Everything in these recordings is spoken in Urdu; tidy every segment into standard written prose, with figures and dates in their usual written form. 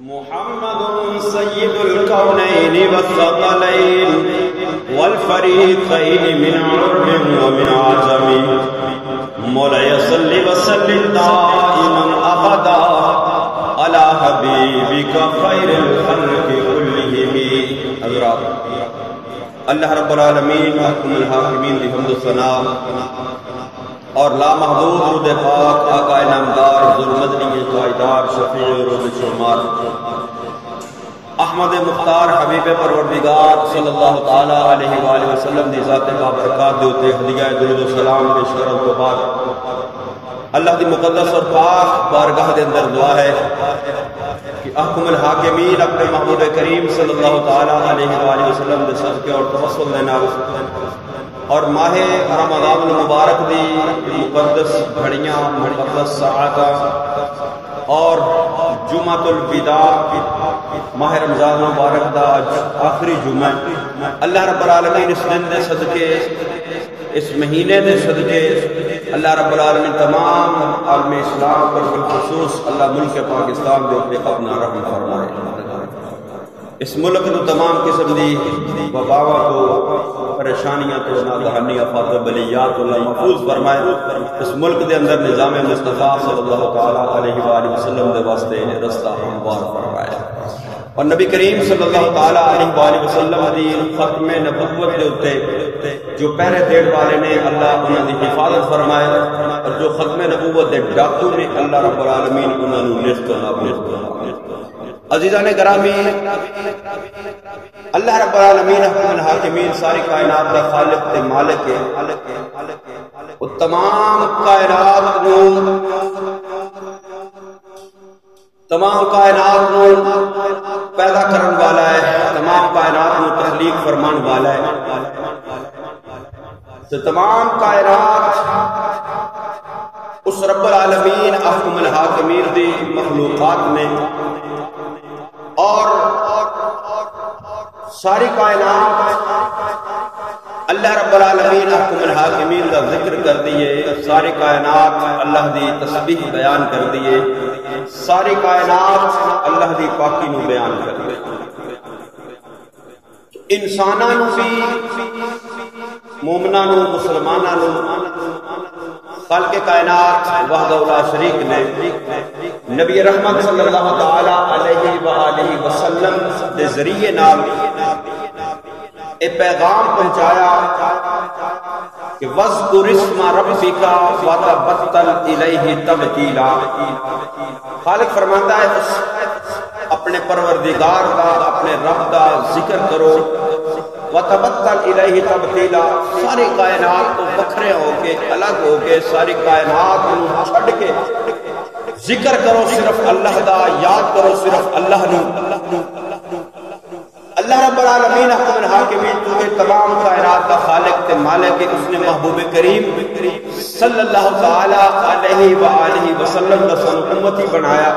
محمد سید الکونین والثقلین والفریقین من عرب ومن عجم مولاي صل وسلم دائما ابدا على حبیبک خیر الخلق كلهم. حضرات، اللہ رب العالمین محکم الحاکمین کی حمد و ثنا اور لامحدود درود پاک آقا نامدار ذوالمدنی قائدار شفیع روز شمار احمد مختار حبیب پروردگار صلی اللہ تعالی علیہ وآلہ وسلم دی ذات بابرکات دے اتے ہدیہ درود و سلام پیش کرن تو بعد اللہ دی مقدس اور پاک بارگاہ دے اندر دعا ہے کہ احکم الحاکمین اپنے محبوب کریم صلی اللہ تعالی علیہ وآلہ وسلم دے صدقے اور توسل دے نال اور ماہ رمضان المبارک دی مقدس گھڑیاں مقدس ساعتاں اور جمعۃ الوداع ماہ رمضان المبارک دا آخری جمعہ اللہ رب العالمین اس دن دے صدقے اس مہینے دے صدقے اللہ رب العالمین تمام عالم اسلام پر بالخصوص اللہ ملک پاکستان دے اوپر اپنا رحم فرمائے. اس ملک کو تمام قسم دی وباواں کو پریشانیاں تو ناگہانی آفات و بلیات اللہ محفوظ فرمائے. اس ملک دے اندر نظام مصطفیٰ صلی اللہ تعالی علیہ وآلہ وسلم دے واسطے رستہ ہموار فرمائے اور نبی کریم صلی اللہ تعالی علیہ وآلہ وسلم دی ختم نبوت دے اوتے جو پہرے دیڑ والے نے اللہ انہاں دی حفاظت فرمائے اور جو ختم نبوت دے ڈاکو نے اللہ رب العالمین انہاں نوں رزق نصیب فرمائے. عزیزان گرامی، اللہ رب العالمین حکم الحاکمین ساری کائنات کا خالق تے مالک ہے. وہ تمام کائنات نو پیدا کرن والا ہے، تمام کائنات نو تخلیق فرمان والا ہے. تو تمام کائنات اس رب العالمین حکم الحاکمین دی مخلوقات میں اور ساری کائنات اللہ رب العالمین حکم الحاکمین کا ذکر کر دیئے، ساری کائنات اللہ دی تسبیح بیان کر دیئے، ساری کائنات اللہ دی پاکی نو بیان کر دیئے. انساناں نو بھی مومناں نو مسلماناں نو خالق کائنات وحدہ لا شریک نے نبی رحمت صلی اللہ تعالی علیہ وآلہ وسلم دے ذریعے نال اے پیغام پہنچایا کہ وَاذْكُرِ اسْمَ رَبِّكَ وَتَبَتَّلْ إِلَيْهِ تَبْتِيلًا. خالق فرماتا ہے اپنے پروردگار کا، اپنے رب کا ذکر کرو. وَتَبَتَّلْ إِلَيْهِ تَبْتِيلًا. ساری کائنات کو بکھرے ہو کے الگ ہو کے ساری کائنات کو چھڑ کے ذکر کرو صرف اللہ دا، یاد کرو صرف اللہ نو. اللہ رب العالمین حکم الحاکمین کیونکہ تمام کائنات کا خالق تے مالک ہے، اس نے محبوب کریم صلی اللہ تعالی علیہ وآلہ وسلم کا سن امتی بنایا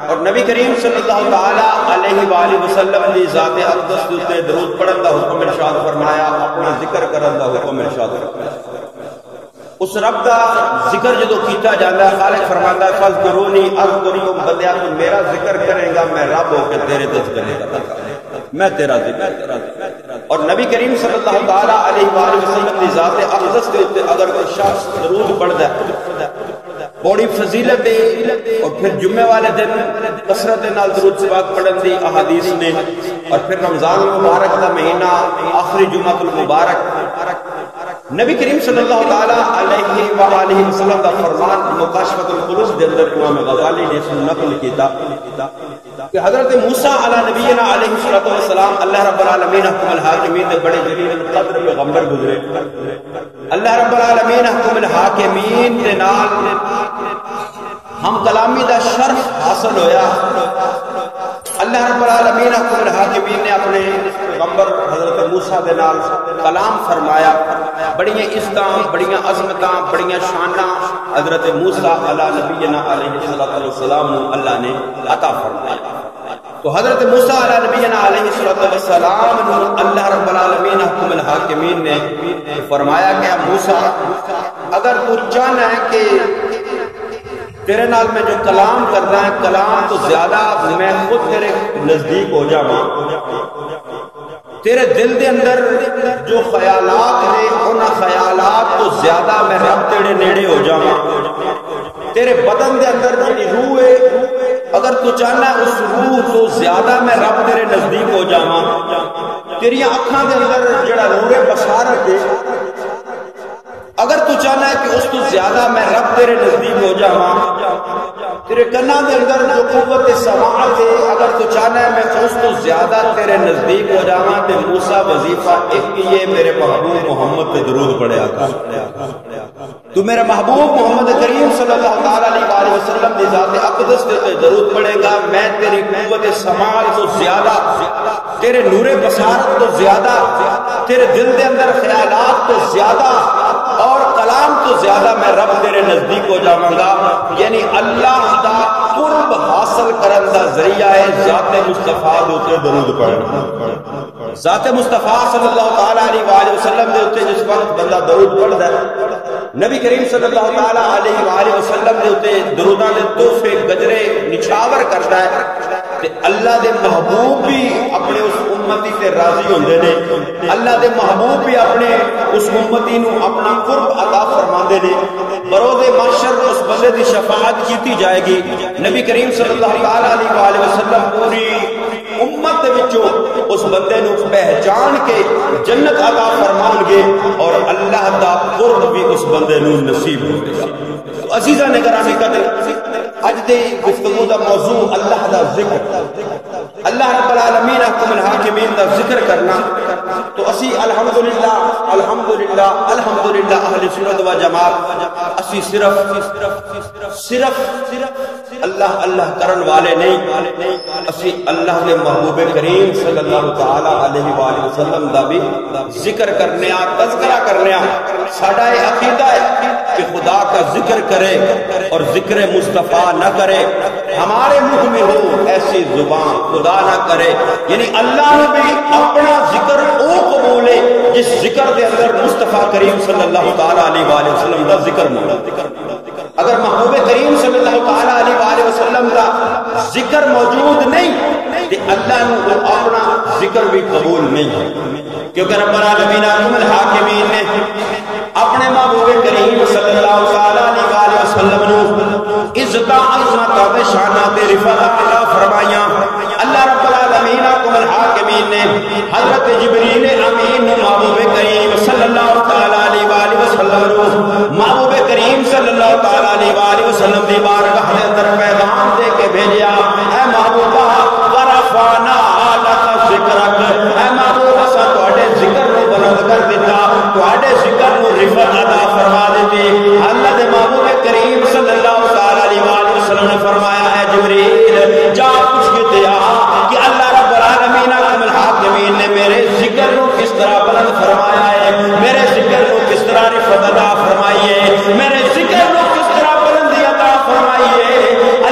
اور نبی کریم صلی اللہ تعالی علیہ وآلہ وسلم دی ذات اقدس تے درود پڑھن دا حکم ارشاد فرمایا، اپنا ذکر کرن دا حکم ارشاد فرمایا. اس رب دا ذکر جدو کیتا جاتا ہے خالق فرماتا ہے فَاذْكُرُونِي أَذْكُرْكُمْ بندیا تو میرا ذکر کرے گا میں رب ہو کے تیرے تذکرے کا میں تیرا ذکر. اور نبی کریم صلی اللہ تعالی علیہ وآلہ وسلم کی ذات اقدس کے اوپر اگر کوئی شخص درود پڑھتا ہے بڑی فضیلت ہے. اور پھر جمعے والے دن کثرت نال درود پاک پڑھن دی احادیث نے اور پھر رمضان المبارک کا مہینہ آخری جمعۃ المبارک نبی کریم صلی اللہ تعالی علیہ وآلہ وسلم کا فرمان مکاشفۃ القلوب دے اندر امام غزالی نے نقل کیتا کہ حضرت موسیٰ علی نبینا علیہ السلام اللہ رب العالمین حکم الحاکمین دے بڑے جلیل القدر پیغمبر گزرے. اللہ رب العالمین حکم الحاکمین دے نال ہم کلامی دا شرف حاصل ہویا. اللہ رب العالمین حکم الحاکمین نے اپنے پیغمبر حضرت موسیٰ دے نال کلام فرمایا. بڑیاں عزتاں، بڑیاں عظمتاں، بڑیاں شاناں حضرت موسیٰ علی نبینا علیہ السلام اللہ نے عطا فرمایا. تو حضرت موسیٰ علی نبینا علیہ السلام اللہ رب العالمین حکم الحاکمین نے فرمایا کہ موسیٰ اگر تو چاہنا ہے کہ تیرے نال میں جو کلام کرنا ہے کلام تو زیادہ میں خود تیرے نزدیک ہو جاواں، تیرے دل دے اندر جو خیالات نے انہاں خیالات تو زیادہ میں رب تیرے نیڑے ہو جاواں، تیرے بدن دے اندر جڑی روح ہے اگر تو چاہنا ہے اس روح تو زیادہ میں رب تیرے نزدیک ہو جاواں، تیری آنکھاں دے اندر جڑا نور بصارت ہے اگر تو چاہنا ہے کہ اس تو زیادہ میں رب تیرے نزدیک ہو جاواں، تیرے کنا دے اندر جو قوت سماعت ہے اگر تو چاہنا ہے میں اس تو زیادہ تیرے نزدیک ہو جاواں، تے موسیٰ وظیفہ ایک یہ میرے محبوب محمد پہ درود پڑھیا کر، تو میرے محبوب محمد کریم صلی اللہ علیہ وسلم دی ذات اقدس پہ درود پڑھے گا، میں تیری قوت سماعت تو زیادہ، تیرے نور بصارت تو زیادہ، تیرے دل دے اندر خیالات تو زیادہ اور کلام تو زیادہ میں رب تیرے نزدیک ہو جاواں گا۔ یعنی اللہ دا قرب حاصل کرن دا ذریعہ ہے ذات مصطفیٰ دے اوتے درود پڑھنا۔ ذات مصطفیٰ صلی اللہ علیہ وآلہ وسلم دے اوتے جس وقت بندہ درود پڑھدا ہے، نبی کریم صلی اللہ علیہ وآلہ وسلم دے اوتے دروداں دے تحفے گجرے نچھاور کردا ہے، تے اللہ دے محبوب بھی اپنے اس امتی تے راضی ہوندے نے، اللہ دے محبوب بھی اپنے اس امتی نو اپنا قرب عطا فرماندے نے، بروز محشر اس بندے دی شفاعت کیتی جائے گی، نبی کریم صلی اللہ علیہ وآلہ وسلم پوری امت دے وچوں اس بندے نو پہچان کے جنت عطا فرمان گے اور اللہ دا قرب بھی اس بندے نو نصیب ہوگا۔ تو عزیزاں نے گرامی قدر، اج دے گفتگو دا موضوع اللہ دا ذکر، اللہ رب العالمین احکم الحاکمین دا ذکر کرنا، تو اسی الحمدللہ الحمدللہ الحمدللہ اہل سنت و جماعت اسی صرف اللہ اللہ کرن والے نہیں، اسی اللہ کے محبوب کریم صلی اللہ تعالی علیہ وآلہ وسلم دا بھی ذکر کرنے تذکرہ کرنے، ساڈا یہ عقیدہ ہے کہ خدا کا ذکر کرے اور ذکر مصطفیٰ نہ کرے، ہمارے منہ میں ہو ایسی زبان خدا نہ کرے، یعنی اللہ نے بھی اپنا ذکر او قبول ہے جس ذکر دے اندر مصطفیٰ کریم صلی اللہ تعالی علیہ وآلہ وسلم دا ذکر موجود۔ اگر محبوب کریم صلی اللہ تعالی علیہ وآلہ وسلم کا ذکر موجود نہیں تو اللہ نے اپنا ذکر بھی قبول نہیں ہے، کیونکہ رب العالمین احکم الحاکمین نے اپنے محبوب کریم صلی اللہ تعالی علیہ وآلہ وسلم نے عزت عظمت و شان تے رفعت عطا فرمائیاں۔ اللہ رب العالمین احکم الحاکمین نے حضرت جبریل امین محبوب کریم صلی اللہ تعالی علیہ وآلہ وسلم محبوب کریم صلی اللہ تعالی علیہ وآلہ وسلم دی بارگاہ دے اندر پیغام دے کے بھیجیا، اے محبوبہ ورفعنا لک ذکرک، اے محبوب اساں تواڈے ذکر نو بلند کر دتا، تواڈے ذکر نو رفعت عطا فرما دیتی۔ اللہ دے محبوب کریم صلی اللہ تعالی علیہ وآلہ وسلم نے فرمایا، اے جبریل جا پوچھ کے دیا کہ اللہ رب العالمین احکم الحاکمین نے میرے ذکر نو کس طرح بلند فرمایا ہے، میرے ذکر نو کس طرح رفعت عطا فرمائی ہے، میرے ذکر نو کس طرح بلندی عطا فرمائی ہے۔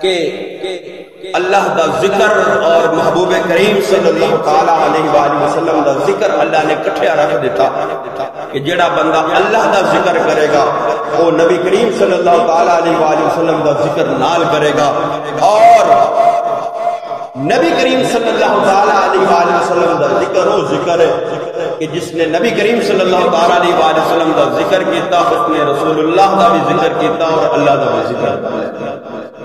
کہ اللہ دا ذکر اور محبوب کریم صلی اللہ تعالی علیہ وآلہ وسلم دا ذکر اللہ نے کٹھیا رکھ دیتا کہ جڑا بندہ اللہ دا ذکر کرے گا وہ نبی کریم صلی اللہ تعالی علیہ وآلہ وسلم دا ذکر نال کرے گا، اور نبی کریم صلی اللہ تعالی علیہ وآلہ وسلم دا ذکر وہ ذکر ہے کہ جس نے نبی کریم صلی اللہ تعالی علیہ وآلہ وسلم دا ذکر کیتا اس نے رسول اللہ دا بھی ذکر کیتا اور اللہ دا بھی ذکر کیتا۔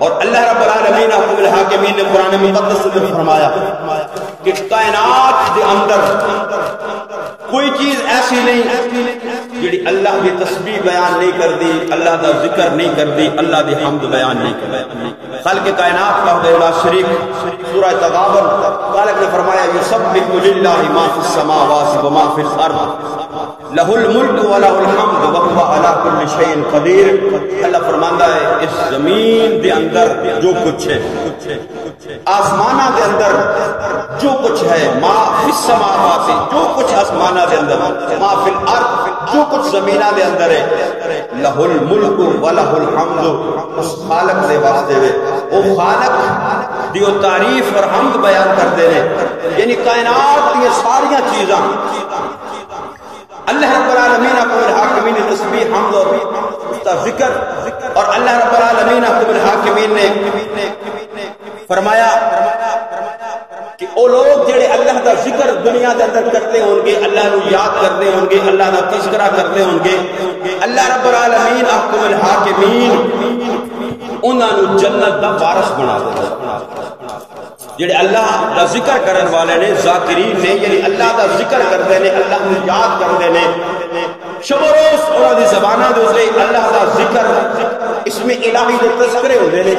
اور اللہ رب العالمین حکم الحاکمین نے قرآن مقدس میں فرمایا کہ کائنات دے اندر کوئی چیز ایسی نہیں جڑی اللہ کی تسبیح بیان نہیں کر دی، اللہ دا ذکر نہیں کر دی، اللہ دی حمد بیان نہیں کر دی۔ خالق کائنات کا لا شریک سورہ تغابن خالق نے فرمایا یسبح للہ ما فی السماوات و ما فی الارض لہ الملک و لہ الحمد وہو علی کل شیء قدیر۔ اللہ فرماندا ہے اس زمین دے اندر جو کچھ ہے، آسمانہ دے اندر جو کچھ ہے، ما فی السماوات جو کچھ آسمانہ دے اندر، ما فی الارض جو کچھ زمینہ دے اندر ہے، لہ الملک و لہ الحمد اس خالق دے واسطے وے، وہ خالق دیو تعریف اور حمد بیان کرتے ہیں۔ یعنی کائنات کی ساریاں چیزاں اللہ رب العالمین حکم الحاکمین نے تسبیح حمد اور اس کا ذکر، اور اللہ رب العالمین حکم الحاکمین نے فرمایا کہ وہ لوگ جڑے اللہ دا ذکر دنیا دے اندر کرتے ہوں گے، اللہ نو یاد کرتے ہوں گے، اللہ دا تذکرہ کرتے ہوں گے، اللہ رب العالمین حکم الحاکمین انہاں نو جنت دا وارث بنا دے گا۔ جڑے اللہ دا ذکر کرن والے نے، ذاکرین نے، یعنی اللہ دا ذکر کرتے ہیں، اللہ کو یاد کرتے ہیں، شب و روز انہاں دی زباناں دے اوتے اللہ دا ذکر اس میں الہی دے تذکرے ہوندے نے،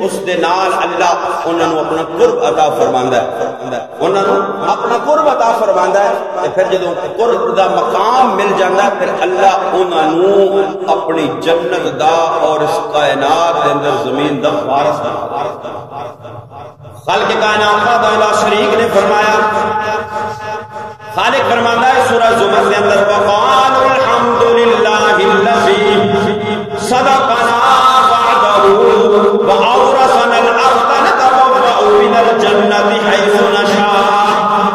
اس دے نال اللہ انہاں نو اپنا قرب عطا فرماندا ہے، انہاں نو اپنا قرب عطا فرماندا ہے، تے پھر جدوں قرب دا مقام مل جاندا ہے پھر اللہ انہاں نو اپنی جنت دا اور اس کائنات دے اندر زمین دا وارث بنا دے۔ خالق کائنات کا لا شریک نے فرمایا، خالق فرماتا ہے سورہ زمر کے اندر وقالوا الحمد للہ الذی صدقنا وعدہ وأورثنا الأرض نتبوأ من الجنة حيث نشاء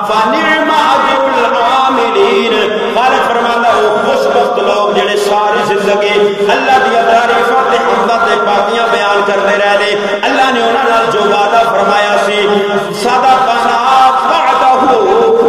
فنعم أجر العاملین۔ خالق فرماتا ہے وہ خوش بخت لوگ جڑے ساری زندگی اللہ دی تعریفات حمدات پاکیاں بیان کرتے رہے، اللہ نے انہاں نال جو وعدہ فرمایا سی صدقنا وعدہ،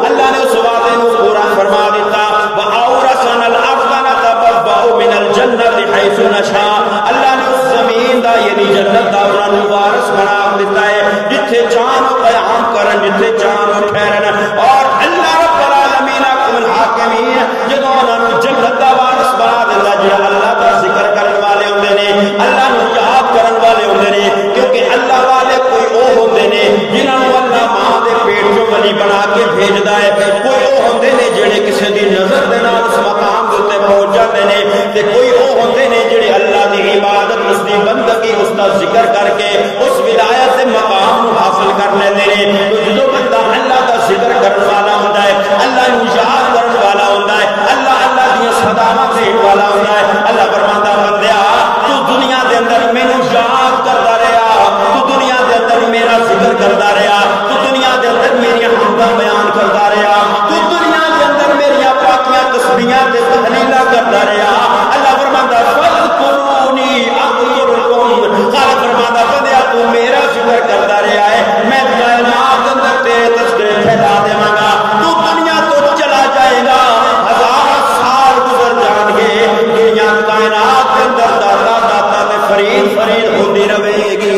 اللہ نے اس وعدے کو پورا فرما دیتا، وَأَوْرَثَنَا الْأَرْضَ نَتَبَوَّأُ مِنَ الْجَنَّةِ حَيْثُ نَشَاءُ، اللہ نے اس زمین دا یعنی جنت دا انہاں نوں وارث بنا دیتا ہے جتھے چاہن قیام کرن، جتھے چاہن ٹھہرن، اور اللہ رب العالمین حکم الحاکمین جدوں انہاں نوں جنت دا وارث بنا دیندا جڑا اللہ دا ذکر کرن والے ہوندے نے، اللہ نوں یاد کرن والے ہوندے نے، کیونکہ اللہ والے کوئی او ہوندے نے جنہاں نوں اللہ ماں دے پیٹ چوں ولی بنا کے بھیجدا ہے، کوئی او ہوندے نے جڑے کسے دی نظر دے نال اس مقام دے تے پہنچ جاندے نے، تے کوئی او ہوندے نے جڑے اللہ دی عبادت، اس دی بندگی، اس دا ذکر کر کے اس ولایت دے مقام نوں حاصل کر لیندے نے۔ تو جدوں بندہ اللہ دا ذکر کرن والا ہوندا ہے، اللہ نوں یاد کرن والا ہوندا ہے، اللہ اللہ دی صداواں دین والا ہوندا ہے، اللہ فرماندا بندیا تو دنیا دے اندر مینوں یاد کردا رہیا، تو دنیا دے اندر میرا ذکر کردا رہیا، تو دنیا دے اندر میری حمداں بیان کردا رہیا، تو دنیا دے اندر میری پاکیاں تسبیحاں تے تحلیلاں کردا رہیا، اللہ فرماندا فذکرونی اذکرکم، خالق فرماندا بندیا تو میرا ذکر کردا رہیا ہے، میں کائنات اندر تیرے تذکرے پھیلا دیواں گا، تو دنیا تو چلا جائے گا، ہزار سال گزر جان گے، دنیا کائنات کے اندر داتا داتا تے فرید فرید ہوندی رہے گی۔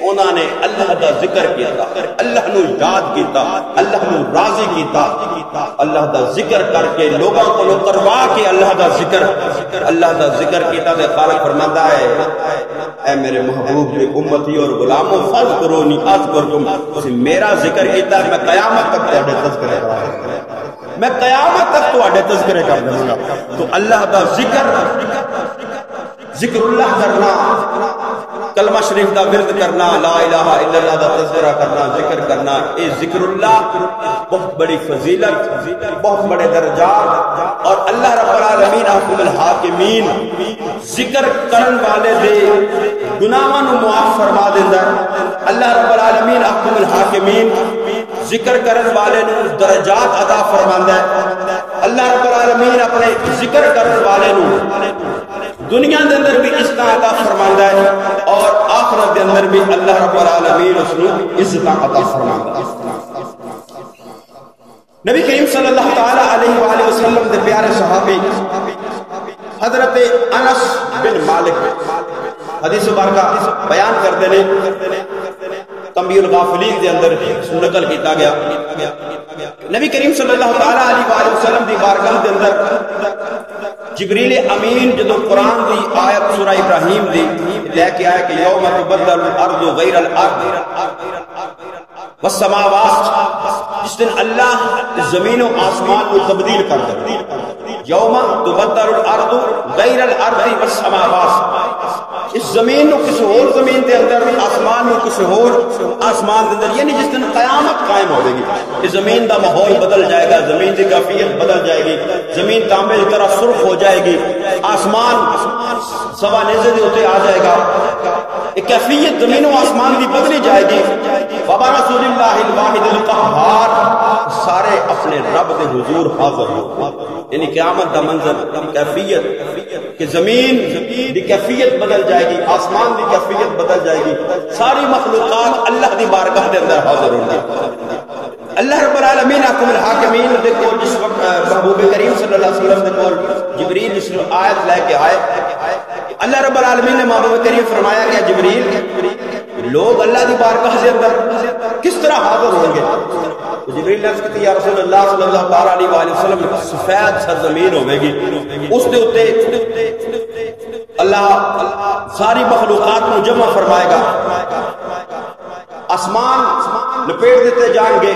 انہوں نے اللہ دا ذکر کیا تھا، اللہ نو یاد کیتا، اللہ نو راضی کیتا، اللہ دا ذکر کر کے لوگوں کو کروا کے اللہ دا ذکر کیتا، تے خالق فرماتا ہے اے میرے محبوب کے امتی اور غلاموں فذکرونی اذکرکم، تسی میرا ذکر کیتا، میں قیامت تک تہاڈے تذکرے کرا گا، میں قیامت تک تہاڈے تذکرے کر دوں گا۔ تو اللہ دا ذکر اللہ کرنا کلمہ شریف دا ورد کرنا، لا الہ الا اللہ دا تذکرہ کرنا، ذکر کرنا، اے ذکر اللہ بہت بڑی فضیلت، بہت بڑے درجات، اور اللہ رب العالمین احکم الحاکمین ذکر کرن والے دے گناہاں نو معاف فرما دیندا ہے۔ اللہ رب العالمین احکم الحاکمین ذکر کرن والے نو درجات عطا فرماندا ہے۔ اللہ رب العالمین اپنے ذکر کرن والے نو دنیا دے اندر بھی عزت عطا فرماندا ہے، اور آخرت دے اندر بھی اللہ رب العالمین اس نو عزت عطا فرماندا ہے۔ نبی کریم صلی اللہ تعالی علیہ وآلہ وسلم دے پیارے صحابی حضرت انس بن مالک حدیث مبارکہ بیان کرتے ہیں، تنبیہ الغافلین دے اندر نقل کیتا گیا، نبی کریم صلی اللہ تعالی علیہ وآلہ وسلم دی بارگاہ دے اندر جبریل امین جدو قرآن دی آیت سورہ ابراہیم دی لے کے آئے کہ یوم تبدل الارض غیر الارض والسماوات، جس دن اللہ زمین و آسمان کو تبدیل کر دے، یوم تبدل الارض غیر الارض والسماوات، اس زمین کو کسی اور زمین دے اندر، آسمان کو کسی اور آسمان دے اندر، یعنی جس دن قیامت قائم ہوگی، اس زمین دا ماحول بدل جائے گا، زمین دی کیفیت بدل جائے گی، زمین تانبے کی طرح سرخ ہو جائے گی، آسمان سوا نیزے دے ہوتے آ جائے گا، ایک کیفیت زمین و آسمان دی بدلی جائے گی۔ بابا رسول اللہ الواحد القہار، سارے اپنے رب دے حضور حاضر ہو، یعنی قیامت دا منظر، کیفیت کہ زمین دی کیفیت بدل جائے گی، آسمان دی کیفیت بدل جائے گی، ساری مخلوقات اللہ دی بارگاہ دے اندر حاضر ہوں گی۔ اللہ رب العالمین احکم الحاکمین دے کول جس وقت محبوب کریم صلی اللہ علیہ وسلم دے کول جبریل جس نے آیت لے کے آئے، اللہ رب العالمین نے محبوب کریم فرمایا کہ جبریل لوگ اللہ دی بارگاہ سے اندر کس طرح حاضر ہوں گے؟ جبریل نے عرض کی یا رسول اللہ صلی اللہ علیہ وآلہ وسلم سفید سرزمین ہوے گی، اس دے اوتے اللہ ساری مخلوقات کو جمع فرمائے گا، آسمان لپیٹ دیتے جان گے،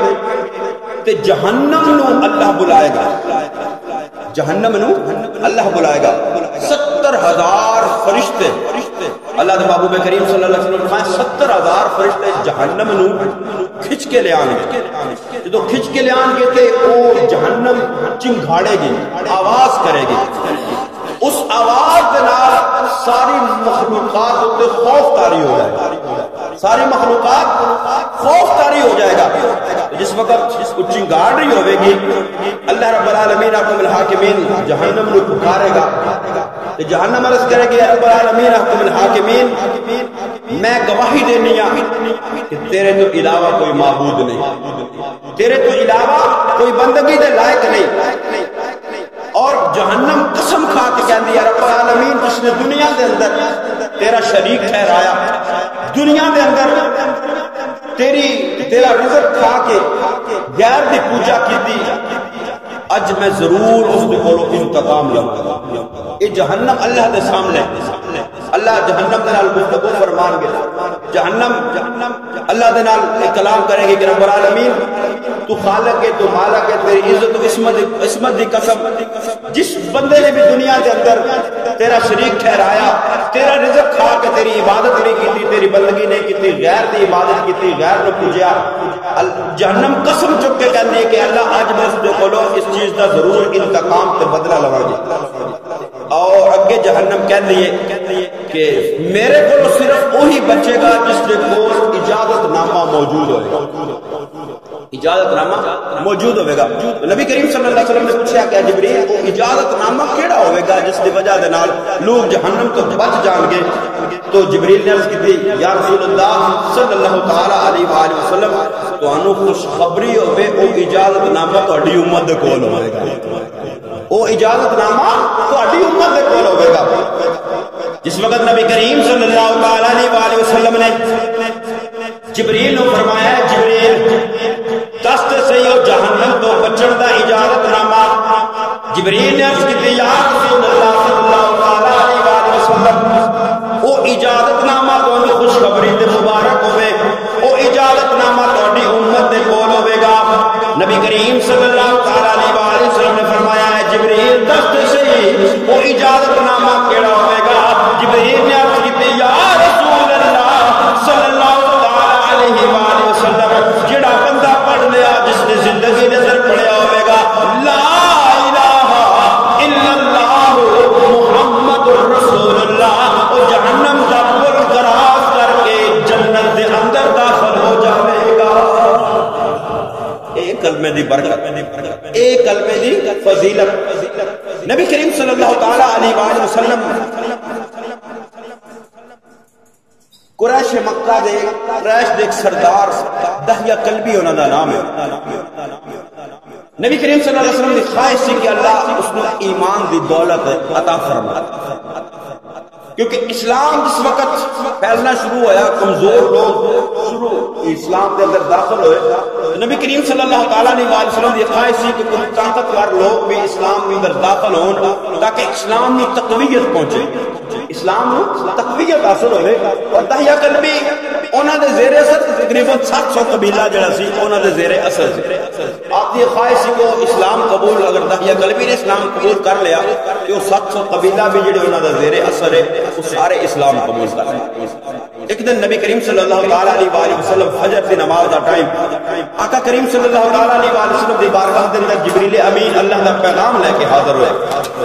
تے جہنم نو اللہ بلائے گا، جہنم نو اللہ بلائے گا، 70,000 فرشتے، اللہ دے محبوب کریم صلی اللہ علیہ وسلم فرمایا 70,000 فرشتے جہنم نو کھچ کے لے آن گے، جدو کھچ کے لے آن گے تے او جہنم چنگھاڑے گی، آواز کرے گی، اس آواز دے نال ساری مخلوقات تے خوف طاری ہو جائے گا، ساری مخلوقات خوف طاری ہو جائے گا، جس وقت اس کو چنگاڑ رہی ہوئے گی، اللہ رب العالمین احکم الحاکمین جہنم نو پکارے گا، کہ جہنم عرض کرے گی رب العالمین احکم الحاکمین میں گواہی دینی کہ تیرے تو علاوہ کوئی معبود نہیں، تیرے تو علاوہ کوئی بندگی دے لائق نہیں، اور جہنم قسم کھا کے کہندی ہے رب العالمین جس نے دنیا دے اندر تیرا شریک ٹھہرایا، دنیا دے اندر تیرا رزق کھا کے غیر دی پوجا کی، اج میں ضرور اس دے کولوں انتقام لوں گا۔ یہ جہنم اللہ دے سامنے، اللہ جہنم دے نال گفتگو فرمان گے، جہنم اللہ دے نال کلام کرے گی کہ رب العالمین تو خالق ہے، تو مالک ہے، تیری عزت و عصمت دی قسم، جس بندے نے بھی دنیا دے اندر تیرا شریک ٹھہرایا، تیرا رزق کھا کے تیری عبادت نہیں کی، تیری بندگی نہیں کی، غیر دی عبادت کی، غیر نو پوجیا، جہنم قسم چک کے کہندی ہے کہ اللہ اج میں اس دے کولوں اس چیز دا ضرور انتقام تے بدلہ لواں گی، اور اگے جہنم کہندی ہے کہ میرے کو صرف وہی بچے گا جس دے کول اجازت نامہ موجود ہوئے گا، اجازت نامہ موجود ہوئے گا۔ نبی کریم صلی اللہ علیہ وسلم نے پوچھا کہ جبریل وہ اجازت نامہ کیڑا ہوئے گا جس دی وجہ دے نال لوگ جہنم تو بچ جان گے؟ تو جبریل نے عرض کی یا رسول اللہ صلی اللہ تعالی علیہ وآلہ وسلم تانوں خوشخبری ہوے او اجازت نامہ تہاڈی امت دے کول ہوئے گا، او اجازت نامہ تہاڈی امت دے کول ہوئے گا۔ جس وقت نبی کریم صلی اللہ تعالی علیہ وآلہ وسلم نے جبریل نو فرمایا جبریل دس تے صحیح ہو جہنم تو بچن دا اجازت نامہ، جبریل نے عرض کی یا رسول اللہ صلی اللہ علیہ وآلہ وسلم او اجازت نامہ تانوں خوشخبری تے مبارک ہوے، او اجازت نامہ تہاڈی امت دے کول ہوے گا۔ نبی کریم صلی اللہ تعالی علیہ وآلہ وسلم نے فرمایا ہے جبریل دس تے صحیح او اجازت نامہ کیڑا ہوے گا؟ جبریل نے عرض کی یا رسول اللہ کلمے دی برکت، ایک کلمے دی فضیلت۔ نبی کریم صلی اللہ تعالی علیہ وآلہ وسلم قریش مکہ دے قریش دے سردار دہیہ کلبی انہاں دا نام ہے۔ نبی کریم صلی اللہ علیہ وسلم دی خواہش سی کہ اللہ اس نے ایمان دی دولت عطا فرمائے، کیونکہ اسلام جس وقت پھیلنا شروع ہوا، کمزور لوگ شروع اسلام کے اندر داخل ہوئے، نبی کریم صلی اللہ تعالیٰ علیہ وسلم کی خواہش تھی کہ کچھ طاقتور لوگ بھی اسلام کے اندر داخل ہوں تاکہ اسلام کی تقویت پہنچے، اسلام تقویت حاصل ہوئے۔ اور دہیہ کلبی انہوں نے زیر اثر تقریباً 700 قبیلہ جڑا سی انہوں نے زیر اثر سی۔ آپ کی خواہش سی کہ اسلام قبول، اگر دہیہ کلبی نے اسلام قبول کر لیا کہ وہ 700 قبیلہ بھی جڑے انہوں نے زیر اثر ہے وہ سارے اسلام قبول کر لیں۔ ایک دن نبی کریم صلی اللہ تعالیٰ علیہ وآلہ وسلم فجر کی نماز دا ٹائم، آقا کریم صلی اللہ تعالیٰ علیہ وآلہ وسلم دی بارگاہ دے اندر جبریل امین اللہ دا پیغام لے کے حاضر ہوئے۔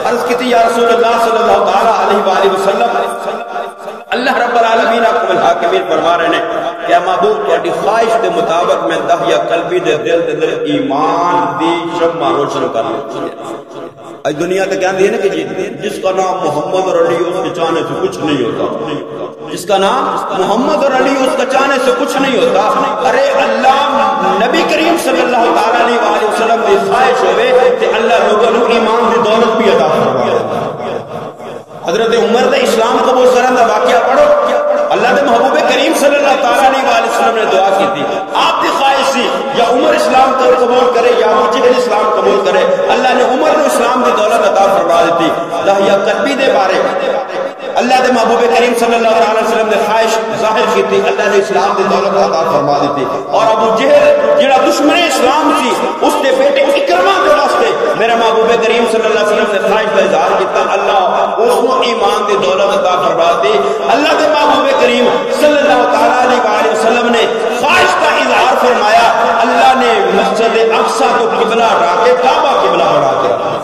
عرض کی تھی یا رسول اللہ صلی اللہ تعالیٰ علیہ وآلہ وسلم، اللہ رب العالمین حکم الحاکمین فرما رہے ہیں کہ محبوب تہاڈی خواہش کے مطابق میں دہیہ قلبی دے دل دے اندر ایمان دی شمع روشن کر لوں۔ آج دنیا تو کہتے ہیں نا کہ جس کا نام محمد اور علی اس کے چاہنے سے کچھ نہیں ہوتا، جس کا نام محمد اور علی اس کا چاہنے سے کچھ نہیں ہوتا۔ ارے اللہ نبی کریم صلی اللہ تعالیٰ علیہ وآلہ وسلم کی خواہش ہوئے کہ اللہ لوگوں کو ایمان کی دولت بھی عطا فرمائے۔ حضرت عمر نے اسلام قبول کرنے کا واقعہ پڑھو، اللہ کے محبوب کریم صلی اللہ تعالیٰ علیہ وآلہ وسلم نے دعا کی تھی، آپ کی خواہش تھی یا عمر اسلام کو قبول کرے یا مجھے اسلام قبول کرے، اللہ نے عمر کو اسلام کی دولت عطا فرما دی۔ دہیہ کلبی دے بارے اللہ کے محبوب کریم صلی اللہ علیہ وسلم نے خواہش ظاہر کی تھی، اللہ نے اسلام کی دولت عطا فرما دی تھی۔ اور ابو جہل جڑا دشمن اسلام سی اس کے بیٹے اکرمہ کے واسطے میرا محبوب کریم صلی اللہ علیہ وسلم نے خواہش کا اظہار کیا، اللہ اس کو ایمان کی دولت عطا فرما دی۔ اللہ کے محبوب کریم صلی اللہ تعالیٰ علیہ وآلہ وسلم نے خواہش کا اظہار فرمایا، اللہ نے مسجد اقصی کو قبلہ ہٹا کے کعبہ قبلہ بنا کے رکھا۔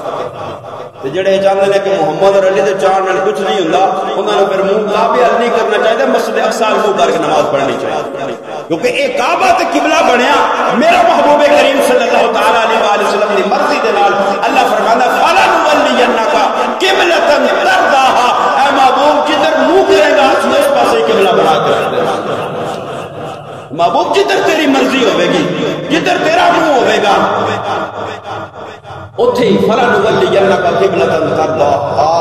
جڑے چاہتے ہیں کہ محمد اور علی دے چاہنے کچھ نہیں ہوندا، انہوں نے پھر منہ کعبے حل نہیں کرنا چاہیے، مسجد اقصی منہ کر کے نماز پڑھنی چاہیے، کیونکہ ایک کعبہ تے قبلہ بنیا میرا محبوب کریم صلی اللہ تعالیٰ علیہ وآلہ وسلم دی مرضی دے نال۔ اللہ فرماتا فَلَنُوَلِّيَنَّكَ قِبْلَةً تَرْضَاهَا، اے محبوب جدھر منہ کرے گا اس پاسے قبلہ بنا کے رکھ دینا۔ محبوب جدھر تیری مرضی ہوے گی، جدھر تیرا منہ ہوے گا اتھے ہی فَلَنُوَلِّيَنَّكَ قِبْلَةً تَرْضَاهَا،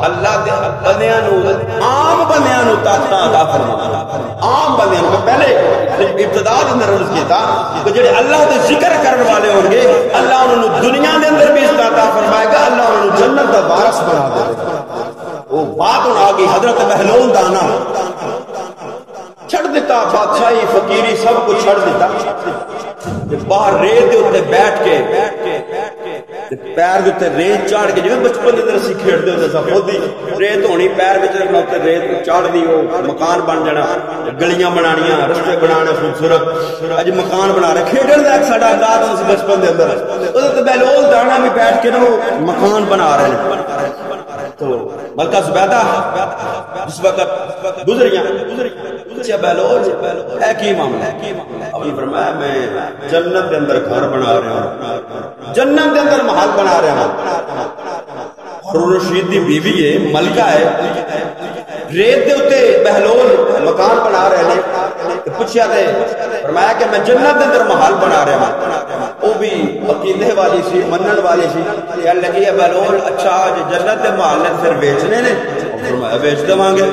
اللہ دے بندیاں نو عام بندیاں نو طاقت عطا فرمانا، عام بندیاں نو۔ پہلے ابتدا دے اندر عرض کیتا کہ جڑے اللہ دے ذکر کرنے والے ہوں گے اللہ انہاں نو دنیا دے اندر بھی عطا فرمائے گا، اللہ انہاں نو جنت دا وارث بنا دے گا۔ وہ بات ہن آ گئی حضرت بہلول دا نا چھڑ دیتا، بادشاہی فقیری سب کچھ چھڑ دیتا، باہر ریت دے اوتے بیٹھ کے پیر دے اوتے ریت چاڑ کے، جویں بچپن دے اندر اسی کھیڈدے ہوندے سا، خود ہی ریت ہونی پیر وچ رکھنا، اوتے ریت چاڑ دی، او مکان بن جانا، گلیاں بنانیاں، رستے بنانے خوبصورت، اج مکان بنا رہے۔ کھیڈن دا ایک ساڈا انداز سی بچپن دے اندر، اودے تے بہلول دانا بھی بیٹھ کے نا مکان بنا رہے ہیں۔ تو ملکہ زبیدہ جس وقت گزریاں بہلول ہے کی معاملہ ہے، ابھی فرمایا میں جنت دے اندر گھر بنا رہا ہوں، جنت دے اندر محل بنا رہا ہوں۔ ہارون رشید دی بیوی ہے، ملکہ ہے، ریت دے اوتے بہلول مکان بنا رہے ہیں۔ پوچھیا تے فرمایا کہ میں جنت دے اندر محل بنا رہا ہوں۔ وہ بھی عقیدے والی سی، منن والی سی، کہنے لگی ہے بہلول اچھا جنت دے محل نے پھر بیچنے نے؟ فرمایا بیچ دواں گے۔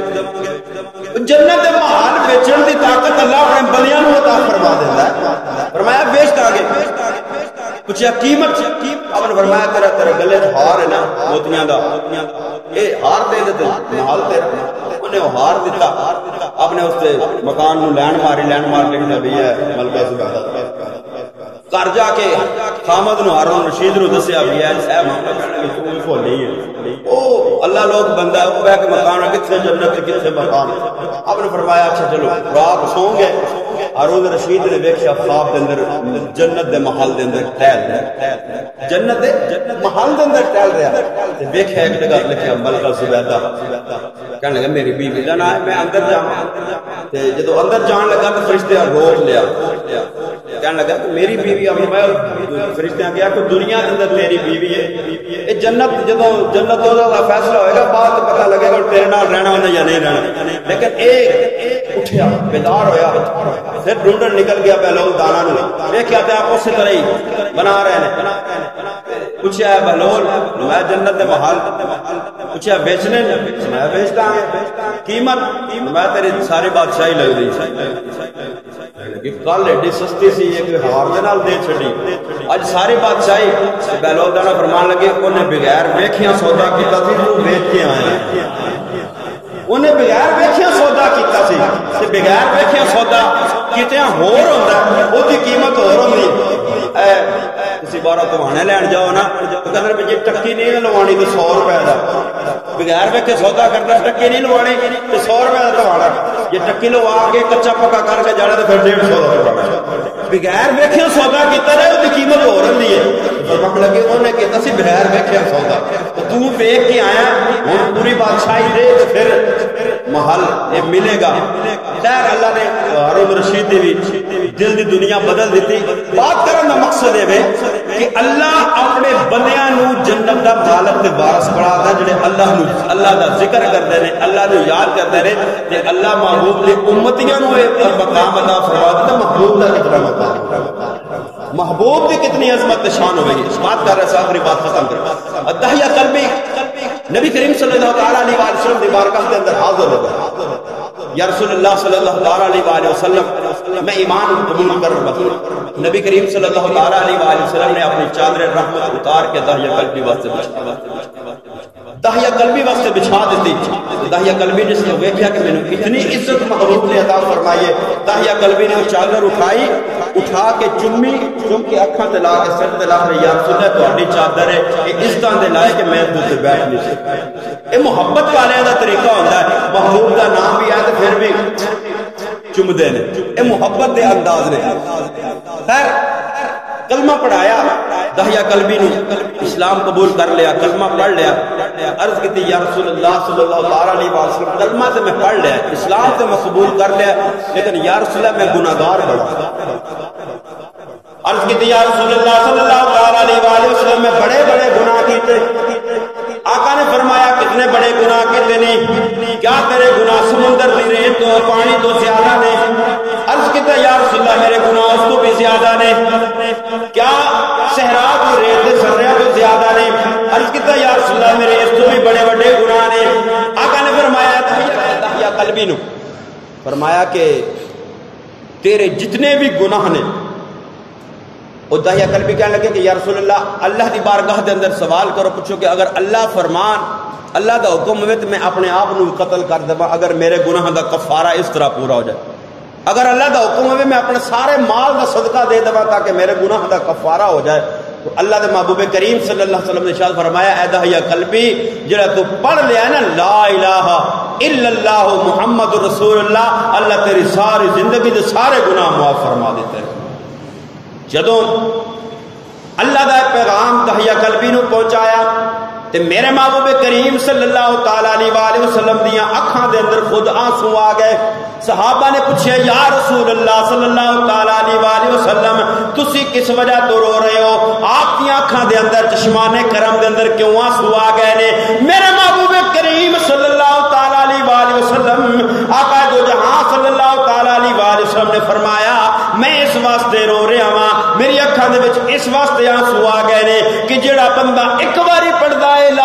جنت دے محل بیچن دی طاقت اللہ اپنے بندیاں نو عطا فرما دیندا ہے، فرمایا بیچ داں گے۔ پوچھا قیمت؟ آپ نے فرمایا تیرے گلے ہار ہے نا موتیاں دا، اے ہار دے دے محل تیرا۔ انہیں وہ ہار دیتا، آپ نے اس سے مکان نو لینڈ ماری لکھنا بھی ہے ملکہ زبیدہ۔ گھر جا کے خامد نو ہارون رشید نو دسیا بھی ہے اے معاملہ کہنے تو کو نہیں ہے، او اللہ لوگ بندہ او کہ مکان کتنے جنت کتنے مکان۔ آپ نے فرمایا اچھا چلو رات سو گئے، ہارون رشید نے ویکھیا خواب دے اندر جنت دے محل دے اندر ٹہل رہا، جنت دے محل دے اندر ٹہل رہا تے ویکھیا ایک جگہ لکھیا ملکہ زبیدہ، کہنے لگا میری بیوی دا نام ہے، میں اندر جاواں تے جدوں اندر جان لگا تو فرشتے روک لیا، کہنے لگا کہ میری بیوی اب میں فرشتیاں کہا کہ دنیا کے اندر تیری بیوی ہے، یہ جنت جدوں جنت دا فیصلہ ہوئے گا بعد پتہ لگے گا تیرے نال رہنا انہیں یا نہیں رہنا، لیکن ایک اٹھیا بیدار ہویا پھر ڈھونڈن نکل گیا بہلول دانا نو، دیکھیا تے آپ اسی طرح ہی بنا رہے ہیں، پوچھا ہے بہلول میں جنت دے محل، پوچھا بیچنے میں بیچتا ہوں، قیمت میں تیری ساری بادشاہی لگ رہی کل ایڈی سستی سی ایک ہار دے نال دے چھڑی، اج ساری بادشاہی بہلول دانا فرمان لگے انہیں بغیر ویکھیاں سودا کیتا سی تو بیچ کے آئے، انہیں بغیر ویکھیاں سودا کیتا سی تے بغیر ویکھیاں سودا کیتیاں ہور ہوندا او دی قیمت ہور ہوندی، کسی بارہ توانے لین جاؤ نا قدر میں جی ٹکی نہیں لوانی تو 100 روپے دا، بغیر ویکھے سودا کرنا ٹکی نہیں لوانی تو 100 روپے دا توانا، یہ ٹکی لوا کے کچا پکا کر کے جانا تو پھر 150 دا توانا، بغیر ویکھے سودا کیتا رہے اس کی قیمت ہو رہی ہے، فرمان لگے انہوں نے کہتا سی بغیر ویکھے سودا، تو ویکھ کے آیا ہوں پوری بادشاہی دے پھر محل یہ ملے گا، خیر اللہ نے ہارون رشید دی دل دی دنیا بدل دیتی، بات کرنے کا مقصد ہے کہ اللہ اپنے بندیاں نو جنت دا مالک تے وارث بنا دا جڑے اللہ دا ذکر کرتے ہیں، اللہ نو یاد کرتے ہیں تے اللہ محبوب دی امتیاں نو مقام عطا فرما دیتا، محبوب دا کتنا مقام، محبوب دی کتنی عظمت شان ہوئی، اس بات کر رہے آخری بات ختم کر، داہیہ قلبی نبی کریم صلی اللہ علیہ وسلم دی بارگاہ کے اندر حاضر ہو گئے، یا رسول اللہ صلی اللہ علیہ وسلم میں ایمان قبول کر رہا ہوں، نبی کریم صلی اللہ علیہ وسلم نے اپنی چادر رحمت اتار کے داہیہ قلبی واسطے داہیہ قلبی واسطے بچھا دیتی، داہیہ قلبی جس نے ویکھیا کہ میں نے اتنی عزت محبوب نے عطا فرمائی ہے، داہیہ قلبی نے وہ چادر اٹھائی، اٹھا کے چمی، چم کے اکھاں تے لا کے سر تے لا کے یا رسول اللہ تہاڈی چادر ہے، یہ عزتاں دے لائے کہ میں تے بیٹھ نہیں سکتا، یہ محبت والے دا طریقہ ہوندا ہے، محبوب دا نام بھی ہے تے پھر بھی چمدے نے، یہ محبت دے انداز نے، خیر کلمہ پڑھایا داہیہ قلبی نے، اسلام قبول کر لیا، کلمہ پڑھ لیا، عرض کی تھی یا رسول اللہ صلی اللہ علیہ وسلم کلمہ سے میں پڑھ لیا، اسلام سے میں قبول کر لیا، لیکن یا رسول اللہ میں گناہگار بڑا، عرض کی تھی یا رسول اللہ صلی اللہ علیہ وسلم میں بڑے بڑے گناہ کیتے، آقا نے فرمایا کتنے بڑے گناہ کیتے نہیں، کیا تیرے گناہ سمندر دی ریت تو پانی تو زیادہ نے، عرض کیتا یا رسول اللہ میرے گناہ اس تو بھی زیادہ نے، کیا صحرا کی ریت دے سریا تو زیادہ نے، عرض کیتا یا رسول اللہ میرے اس تو بھی بڑے بڑے گناہ نے، آقا نے فرمایا داہیہ قلبی نو فرمایا کہ تیرے جتنے بھی گناہ نے، اور داہیہ قلبی کہنے لگے کہ یا رسول اللہ دی بارگاہ دے اندر سوال کرو، پوچھو کہ اگر اللہ فرمان اللہ دا حکم ہوئے تو میں اپنے آپ نو قتل کر دوں اگر میرے گناہ دا کفارہ اس طرح پورا ہو جائے، اگر اللہ دا حکم ہوئے میں اپنے سارے مال دا صدقہ دے دوں تاکہ میرے گناہ دا کفارہ ہو جائے، تو اللہ دے محبوب کریم صلی اللہ علیہ وسلم نے ارشاد فرمایا اے داہیہ قلبی جڑا تو پڑھ لیا ہے نا لا الہ الا اللہ محمد رسول اللہ، اللہ تیری ساری زندگی دے سارے گناہ معاف فرما دیتے ہیں۔ جدوں اللہ دا پیغام داہیہ قلبی نو پہنچایا تے میرے محبوب کریم صلی اللہ تعالی علیہ وسلم دیاں اکھاں دے اندر خود آنسو آ گئے، صحابہ نے پوچھا یا رسول اللہ صلی اللہ تعالی علیہ وسلم تسی کس وجہ تو رو رہے ہو، آپ کی اکھاں دے اندر چشمان کرم دے اندر کیوں آنسو آ گئے نے؟ میرے محبوب کریم صلی اللہ تعالی علیہ وسلم آقا دو جہاں صلی اللہ تعالی علیہ وسلم نے فرمایا میں اس واسطے رو رہا ہاں، میری اکھاں دے وچ اس واسطے آنسو آ گئے نے کہ جڑا بندہ ایک باری پڑھدا ہے لا